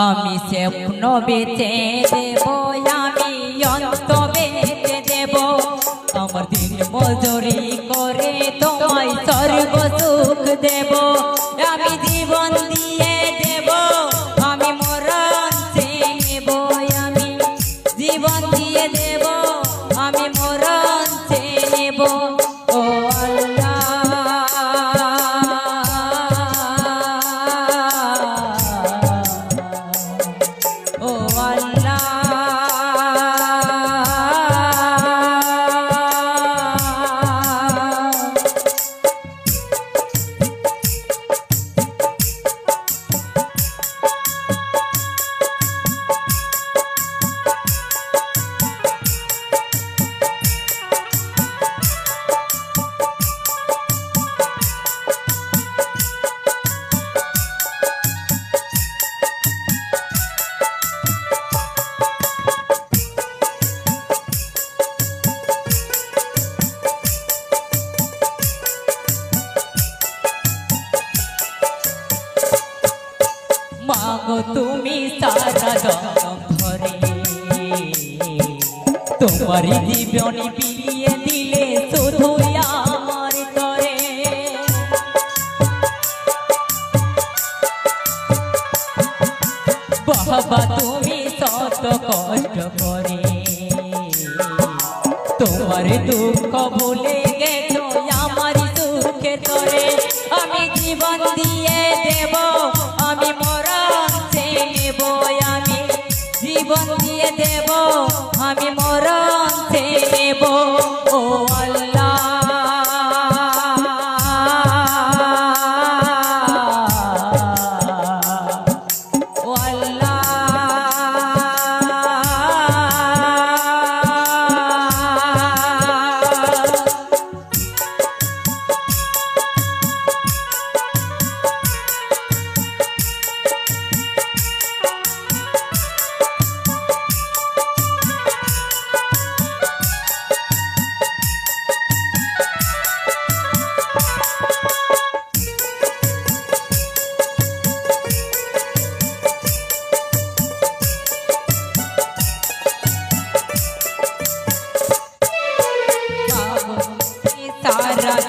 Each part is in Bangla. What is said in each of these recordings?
আমি স্বপ্ন বেঁচে দেব, আমি অন্ত বেঁচে দেব, আমার দিন মজুরি করে তোমায় সর্ব সুখ দেব। আমি জীবন দিয়ে দেব, আমি মরণ চেয়ে নেব, আমি জীবন দিয়ে দেব, আমি মরণ চেয়ে নেব। ও আল্লাহ মাগো তুমি সারা জনম ধরে তোমারই জীবনী বিলিয়ে দিলে শুধু আমার তরে। বাবা তুমি শত কষ্ট করে তোমার দুঃখ ভুলে গেছো আমার সুখের তরে। আমি জীবন দিয়ে দেব, আমি মরণ চেয়ে নেব, আমি জীবন দিয়ে দেব, আমি মরণ চেয়ে নেব। ও আল্লাহ ও আল্লাহ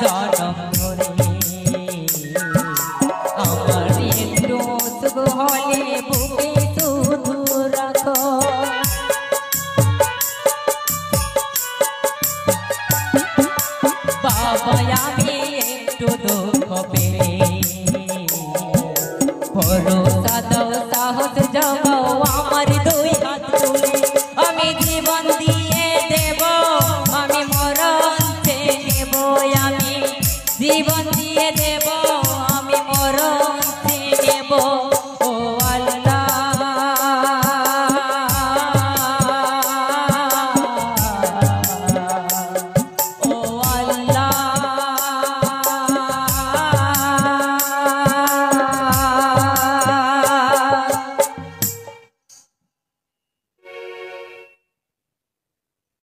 জনম ধরে আমার একটু সুখ হলে বুকে শুধু রাখো। বাবা আমি একটু দুঃখ পেলে ভরসা দাও, সাহস জাগাও আমার দুই হাত তুলে। আমি জীবন দিয়ে